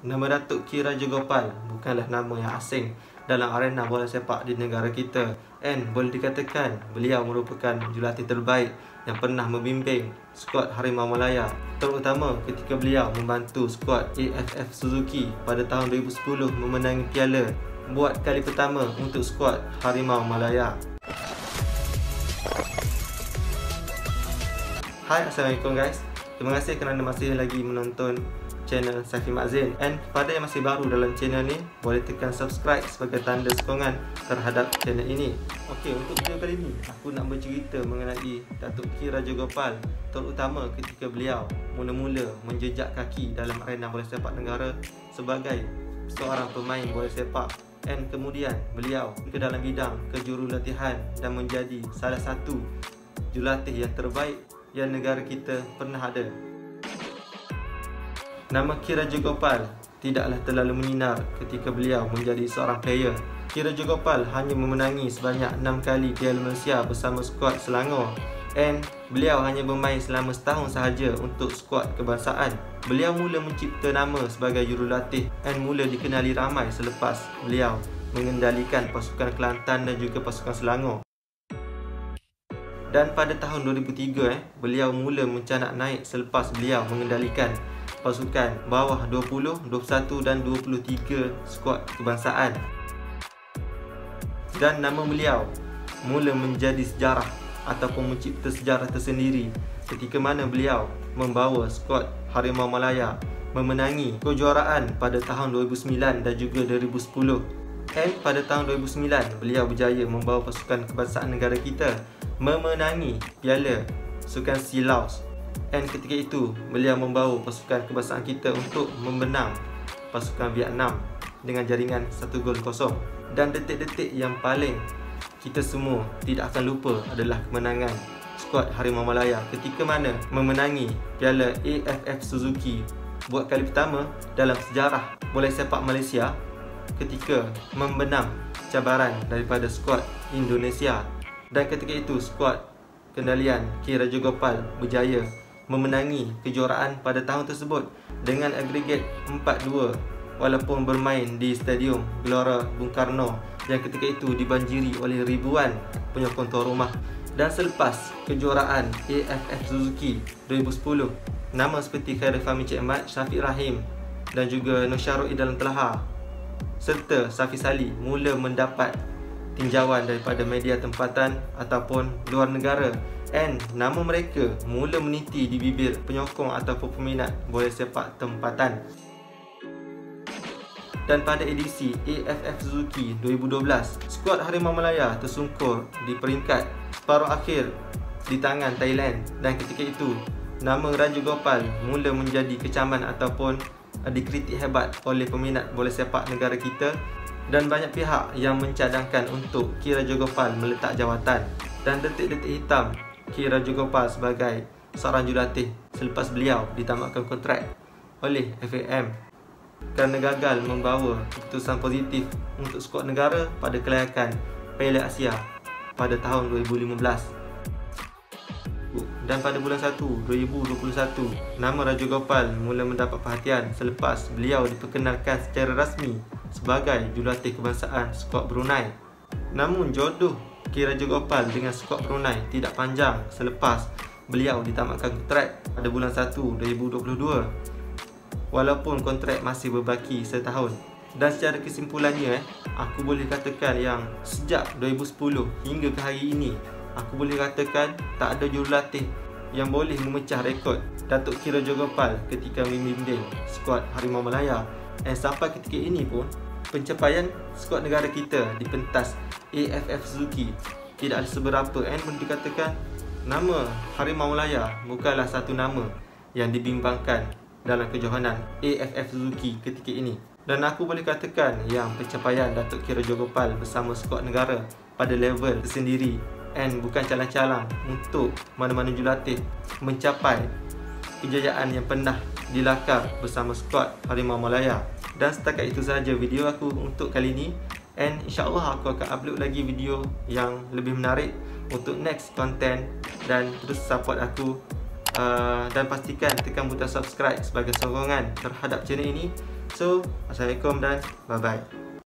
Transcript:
Nama Datuk K. Rajagopal bukanlah nama yang asing dalam arena bola sepak di negara kita, and boleh dikatakan beliau merupakan jurulatih terbaik yang pernah membimbing skuad Harimau Malaya, terutama ketika beliau membantu skuad AFF Suzuki pada tahun 2010 memenangi piala buat kali pertama untuk skuad Harimau Malaya. Hai, Assalamualaikum guys. Terima kasih kerana masih lagi menonton channel Safi Mak Zain, and pada yang masih baru dalam channel ni boleh tekan subscribe sebagai tanda sokongan terhadap channel ini. Okey, untuk video kali ni aku nak bercerita mengenai Datuk K. Rajagopal, terutama ketika beliau mula-mula menjejak kaki dalam arena bola sepak negara sebagai seorang pemain bola sepak, and kemudian beliau ke dalam bidang kejurulatihan dan menjadi salah satu jurulatih yang terbaik yang negara kita pernah ada. Nama K. Rajagopal tidaklah terlalu menyinar ketika beliau menjadi seorang player. K. Rajagopal hanya memenangi sebanyak 6 kali Piala Malaysia bersama skuad Selangor, and beliau hanya bermain selama setahun sahaja untuk skuad kebangsaan. Beliau mula mencipta nama sebagai jurulatih and mula dikenali ramai selepas beliau mengendalikan pasukan Kelantan dan juga pasukan Selangor. Dan pada tahun 2003 beliau mula mencanak naik selepas beliau mengendalikan pasukan bawah 20, 21 dan 23 skuad kebangsaan. Dan nama beliau mula menjadi sejarah ataupun mencipta sejarah tersendiri ketika mana beliau membawa skuad Harimau Malaya memenangi kejuaraan pada tahun 2009 dan juga 2010. And pada tahun 2009 beliau berjaya membawa pasukan kebangsaan negara kita memenangi Piala Sukan Silaus. Dan ketika itu beliau membawa pasukan kebangsaan kita untuk membenam pasukan Vietnam dengan jaringan 1-0. Dan detik-detik yang paling kita semua tidak akan lupa adalah kemenangan skuad Harimau Malaya ketika mana memenangi Piala AFF Suzuki buat kali pertama dalam sejarah bola sepak Malaysia, ketika membenam cabaran daripada skuad Indonesia. Dan ketika itu skuad kendalian K. Rajagopal berjaya memenangi kejuaraan pada tahun tersebut dengan agregat 4-2 walaupun bermain di Stadium Gelora Bung Karno yang ketika itu dibanjiri oleh ribuan penyokong tuan rumah. Dan selepas kejuaraan AFF Suzuki 2010, nama seperti Khairul Fahmi Cik Mat, Syafiq Rahim dan juga Nur Syarul dalam Telaha serta Safi Salih mula mendapat tinjauan daripada media tempatan ataupun luar negara, and nama mereka mula meniti di bibir penyokong ataupun peminat bola sepak tempatan. Dan pada edisi AFF Suzuki 2012, skuad Harimau Malaya tersungkur di peringkat separuh akhir di tangan Thailand, dan ketika itu nama Rajagopal mula menjadi kecaman ataupun dikritik hebat oleh peminat bola sepak negara kita, dan banyak pihak yang mencadangkan untuk K. Rajagopal meletak jawatan. Dan detik-detik hitam K. Rajagopal sebagai seorang jurulatih selepas beliau ditamatkan kontrak oleh FAM kerana gagal membawa keputusan positif untuk skuad negara pada kelayakan Piala Asia pada tahun 2015. Dan pada bulan 1 2021, nama Rajagopal mula mendapat perhatian selepas beliau diperkenalkan secara rasmi sebagai jurulatih kebangsaan skuad Brunei. Namun jodoh K. Rajagopal dengan skuad Brunei tidak panjang selepas beliau ditamatkan kontrak pada bulan 1 2022 walaupun kontrak masih berbaki setahun. Dan secara kesimpulannya, aku boleh katakan yang sejak 2010 hingga ke hari ini, aku boleh katakan tak ada jurulatih yang boleh memecah rekod Datuk K. Rajagopal ketika membimbing skuad Harimau Malaya. Dan sampai ketika ini pun pencapaian skuad negara kita di pentas AFF Suzuki tidak ada seberapa, dan boleh dikatakan nama Harimau Malaya bukanlah satu nama yang dibimbangkan dalam kejohanan AFF Suzuki ketika ini. Dan aku boleh katakan yang pencapaian Datuk K. Rajagopal bersama skuad negara pada level tersendiri, and bukan calang-calang untuk mana-mana jurulatih mencapai kejayaan yang pernah dilakar bersama skuad Harimau Malaya. Dan setakat itu sahaja video aku untuk kali ini, and insyaAllah aku akan upload lagi video yang lebih menarik untuk next content. Dan terus support aku dan pastikan tekan butang subscribe sebagai sokongan terhadap channel ini So, Assalamualaikum dan bye-bye.